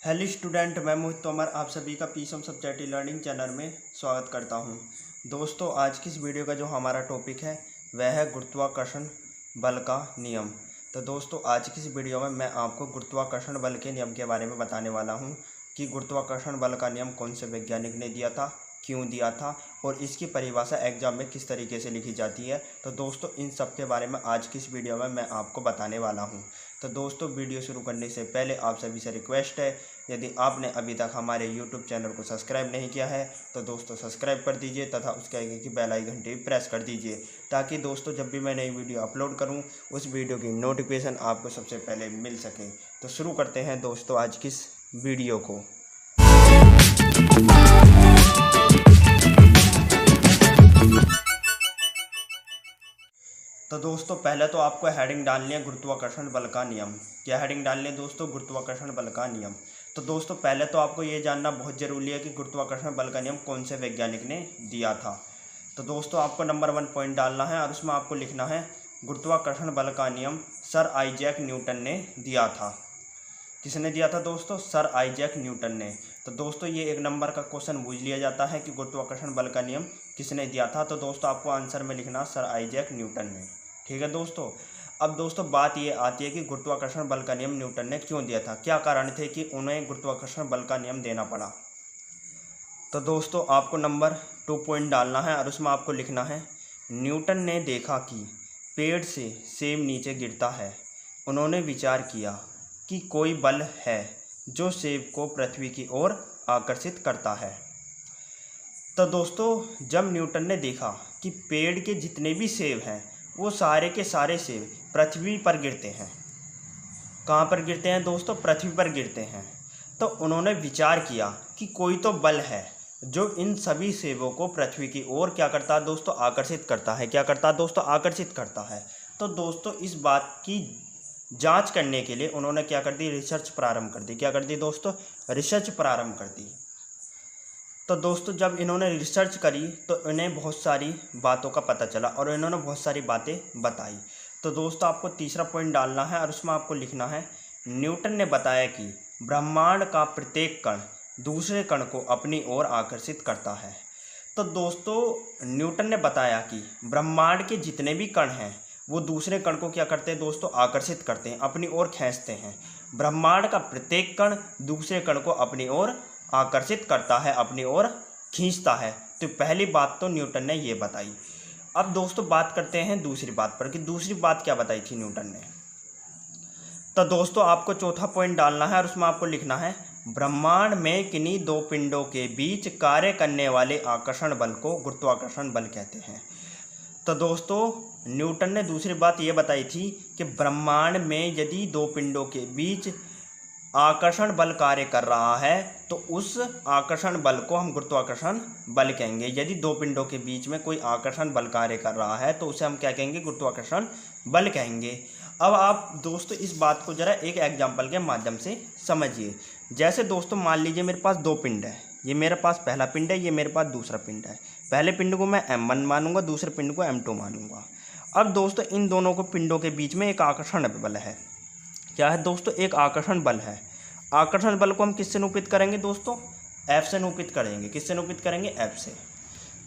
Hello student, मैं मोहित तोमर आप सभी का पीसम सब्जेक्ट लर्निंग चैनल में स्वागत करता हूं। दोस्तों, आज की इस वीडियो का जो हमारा टॉपिक है वह है गुरुत्वाकर्षण बल का नियम। तो दोस्तों, आज की इस वीडियो में मैं आपको गुरुत्वाकर्षण बल के नियम के बारे में बताने वाला हूं कि गुरुत्वाकर्षण बल का नियम कौन से वैज्ञानिक ने दिया था, क्यों दिया था और इसकी परिभाषा एग्जाम में किस तरीके से लिखी जाती है। तो दोस्तों, इन सब के बारे में आज की इस वीडियो में मैं आपको बताने वाला हूं। तो दोस्तों, वीडियो शुरू करने से पहले आप सभी से रिक्वेस्ट है, यदि आपने अभी तक हमारे यूट्यूब चैनल को सब्सक्राइब नहीं किया है तो दोस्तों सब्सक्राइब कर दीजिए तथा उसके आगे की बेल आइकन घंटी प्रेस कर दीजिए, ताकि दोस्तों जब भी मैं नई वीडियो अपलोड करूं उस वीडियो की नोटिफिकेशन आपको सबसे पहले मिल सके। तो शुरू करते हैं दोस्तों आज की इस वीडियो को। तो दोस्तों, पहले तो आपको हेडिंग डालनी है गुरुत्वाकर्षण बल का नियम। क्या हेडिंग डालनी है दोस्तों? गुरुत्वाकर्षण बल का नियम। तो दोस्तों, पहले तो आपको ये जानना बहुत ज़रूरी है कि गुरुत्वाकर्षण बल का नियम कौन से वैज्ञानिक ने दिया था। तो दोस्तों, आपको नंबर 1 पॉइंट डालना है और उसमें आपको लिखना है गुरुत्वाकर्षण बल का नियम सर आइजैक न्यूटन ने दिया था। किसने दिया था दोस्तों? सर आइजैक न्यूटन ने। तो दोस्तों, ये 1 नंबर का क्वेश्चन पूछ लिया जाता है कि गुरुत्वाकर्षण बल का नियम किसने दिया था। तो दोस्तों, आपको आंसर में लिखना सर आइजैक न्यूटन ने। ठीक है दोस्तों। अब दोस्तों, बात ये आती है कि गुरुत्वाकर्षण बल का नियम न्यूटन ने क्यों दिया था, क्या कारण थे कि उन्हें गुरुत्वाकर्षण बल का नियम देना पड़ा। तो दोस्तों, आपको नंबर 2 पॉइंट डालना है और उसमें आपको लिखना है न्यूटन ने देखा कि पेड़ से सेब नीचे गिरता है। उन्होंने विचार किया कि कोई बल है जो सेब को पृथ्वी की ओर आकर्षित करता है। तो दोस्तों, जब न्यूटन ने देखा कि पेड़ के जितने भी सेब हैं वो सारे के सारे सेब पृथ्वी पर गिरते हैं। कहाँ पर गिरते हैं दोस्तों? पृथ्वी पर गिरते हैं। तो उन्होंने विचार किया कि कोई तो बल है जो इन सभी सेबों को पृथ्वी की ओर क्या करता है दोस्तों? आकर्षित करता है। क्या करता है दोस्तों? आकर्षित करता है। तो दोस्तों, इस बात की जांच करने के लिए उन्होंने क्या कर दी? रिसर्च प्रारंभ कर दी। क्या कर दी दोस्तों? रिसर्च प्रारंभ कर दी। तो दोस्तों, जब इन्होंने रिसर्च करी तो इन्हें बहुत सारी बातों का पता चला और इन्होंने बहुत सारी बातें बताई। तो दोस्तों, आपको तीसरा पॉइंट डालना है और उसमें आपको लिखना है न्यूटन ने बताया कि ब्रह्मांड का प्रत्येक कण दूसरे कण को अपनी ओर आकर्षित करता है। तो दोस्तों, न्यूटन ने बताया कि ब्रह्मांड के जितने भी कण हैं वो दूसरे कण को क्या करते हैं दोस्तों? आकर्षित करते हैं, अपनी ओर खींचते हैं। ब्रह्मांड का प्रत्येक कण दूसरे कण को अपनी ओर आकर्षित करता है, अपनी ओर खींचता है। तो पहली बात तो न्यूटन ने ये बताई। अब दोस्तों, बात करते हैं दूसरी बात पर कि दूसरी बात क्या बताई थी न्यूटन ने। तो दोस्तों, आपको चौथा पॉइंट डालना है और उसमें आपको लिखना है ब्रह्मांड में किन्हीं दो पिंडों के बीच कार्य करने वाले आकर्षण बल को गुरुत्वाकर्षण बल कहते हैं। तो दोस्तों, न्यूटन ने दूसरी बात ये बताई थी कि ब्रह्मांड में यदि दो पिंडों के बीच आकर्षण बल कार्य कर रहा है तो उस आकर्षण बल को हम गुरुत्वाकर्षण बल कहेंगे। यदि दो पिंडों के बीच में कोई आकर्षण बल कार्य कर रहा है तो उसे हम क्या कहेंगे? गुरुत्वाकर्षण बल कहेंगे। अब आप दोस्तों इस बात को जरा एक एग्जाम्पल के माध्यम से समझिए। जैसे दोस्तों, मान लीजिए मेरे पास 2 पिंड है। ये मेरे पास पहला पिंड है, ये मेरे पास दूसरा पिंड है। पहले पिंड को मैं M1 मानूंगा, दूसरे पिंड को M2 मानूंगा। अब दोस्तों, इन दोनों को पिंडों के बीच में एक आकर्षण बल है। क्या है दोस्तों? एक आकर्षण बल है। आकर्षण बल को हम किससे निरूपित करेंगे दोस्तों? F से निरूपित करेंगे। किससे निरूपित करेंगे? F से।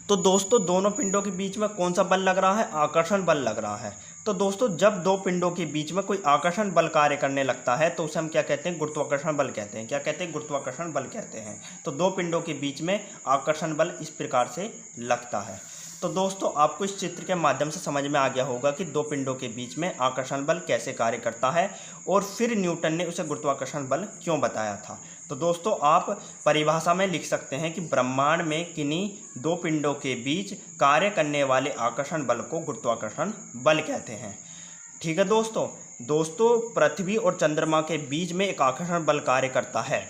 तो दोस्तों, दोनों पिंडों के बीच में कौन सा बल लग रहा है? आकर्षण बल लग रहा है। तो दोस्तों, जब दो पिंडों के बीच में कोई आकर्षण बल कार्य करने लगता है तो उसे हम क्या कहते हैं? गुरुत्वाकर्षण बल कहते हैं। क्या कहते हैं? गुरुत्वाकर्षण बल कहते हैं। तो दो पिंडों के बीच में आकर्षण बल इस प्रकार से लगता है। तो दोस्तों, आपको इस चित्र के माध्यम से समझ में आ गया होगा कि दो पिंडों के बीच में आकर्षण बल कैसे कार्य करता है और फिर न्यूटन ने उसे गुरुत्वाकर्षण बल क्यों बताया था। तो दोस्तों, आप परिभाषा में लिख सकते हैं कि ब्रह्मांड में किन्हीं दो पिंडों के बीच कार्य करने वाले आकर्षण बल को गुरुत्वाकर्षण बल कहते हैं। ठीक है दोस्तों। पृथ्वी और चंद्रमा के बीच में एक आकर्षण बल कार्य करता है।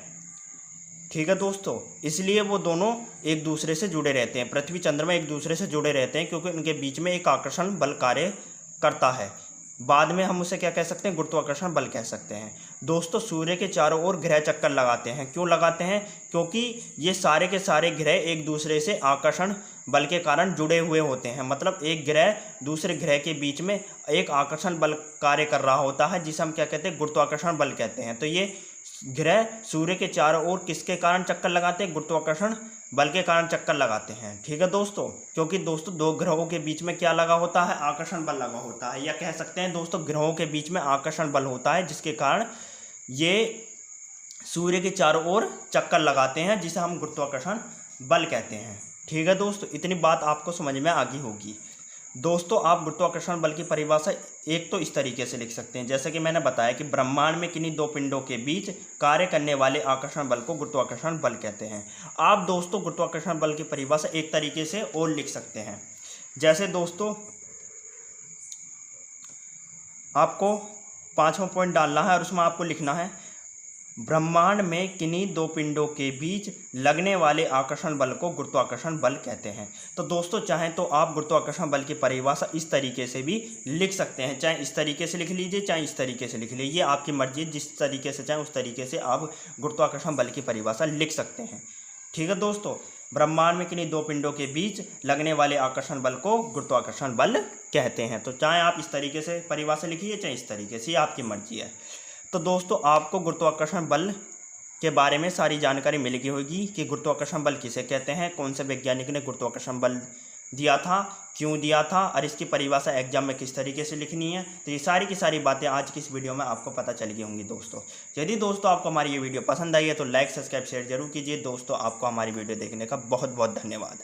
ठीक है दोस्तों, इसलिए वो दोनों एक दूसरे से जुड़े रहते हैं। पृथ्वी चंद्रमा एक दूसरे से जुड़े रहते हैं क्योंकि उनके बीच में एक आकर्षण बल कार्य करता है। बाद में हम उसे क्या कह सकते हैं? गुरुत्वाकर्षण बल कह सकते हैं। दोस्तों, सूर्य के चारों ओर ग्रह चक्कर लगाते हैं। क्यों लगाते हैं? क्योंकि ये सारे के सारे ग्रह एक दूसरे से आकर्षण बल के कारण जुड़े हुए होते हैं। मतलब एक ग्रह दूसरे ग्रह के बीच में एक आकर्षण बल कार्य कर रहा होता है जिसे हम क्या कहते हैं? गुरुत्वाकर्षण बल कहते हैं। तो ये ग्रह सूर्य के चारों ओर किसके कारण चक्कर लगाते हैं? गुरुत्वाकर्षण बल के कारण चक्कर लगाते हैं। ठीक है दोस्तों, क्योंकि दोस्तों दो ग्रहों के बीच में क्या लगा होता है? आकर्षण बल लगा होता है, या कह सकते हैं दोस्तों ग्रहों के बीच में आकर्षण बल होता है, जिसके कारण ये सूर्य के चारों ओर चक्कर लगाते हैं, जिसे हम गुरुत्वाकर्षण बल कहते हैं। ठीक है दोस्तों, इतनी बात आपको समझ में आ गई होगी। दोस्तों आप गुरुत्वाकर्षण बल की परिभाषा एक तो इस तरीके से लिख सकते हैं, जैसे कि मैंने बताया कि ब्रह्मांड में किन्हीं दो पिंडों के बीच कार्य करने वाले आकर्षण बल को गुरुत्वाकर्षण बल कहते हैं। आप दोस्तों गुरुत्वाकर्षण बल की परिभाषा एक तरीके से और लिख सकते हैं, जैसे दोस्तों आपको 5वां पॉइंट डालना है और उसमें आपको लिखना है ब्रह्मांड में किन्हीं दो पिंडों के बीच लगने वाले आकर्षण बल को गुरुत्वाकर्षण बल कहते हैं। तो दोस्तों चाहें तो आप गुरुत्वाकर्षण बल की परिभाषा इस तरीके से भी लिख सकते हैं, चाहे इस तरीके से लिख लीजिए चाहे इस तरीके से लिख लीजिए, आपकी मर्जी, जिस तरीके से चाहे उस तरीके से आप गुरुत्वाकर्षण बल की परिभाषा लिख सकते हैं। ठीक है दोस्तों, ब्रह्मांड में किन्हीं दो पिंडों के बीच लगने वाले आकर्षण बल को गुरुत्वाकर्षण बल कहते हैं। तो चाहे आप इस तरीके से परिभाषा लिखिए चाहे इस तरीके से, आपकी मर्जी है। तो दोस्तों आपको गुरुत्वाकर्षण बल के बारे में सारी जानकारी मिल गई होगी कि गुरुत्वाकर्षण बल किसे कहते हैं, कौन से वैज्ञानिक ने गुरुत्वाकर्षण बल दिया था, क्यों दिया था, और इसकी परिभाषा एग्जाम में किस तरीके से लिखनी है। तो ये सारी की सारी बातें आज की इस वीडियो में आपको पता चल गई होंगी दोस्तों। यदि दोस्तों आपको हमारी ये वीडियो पसंद आई है तो लाइक सब्सक्राइब शेयर जरूर कीजिए। दोस्तों आपको हमारी वीडियो देखने का बहुत बहुत धन्यवाद।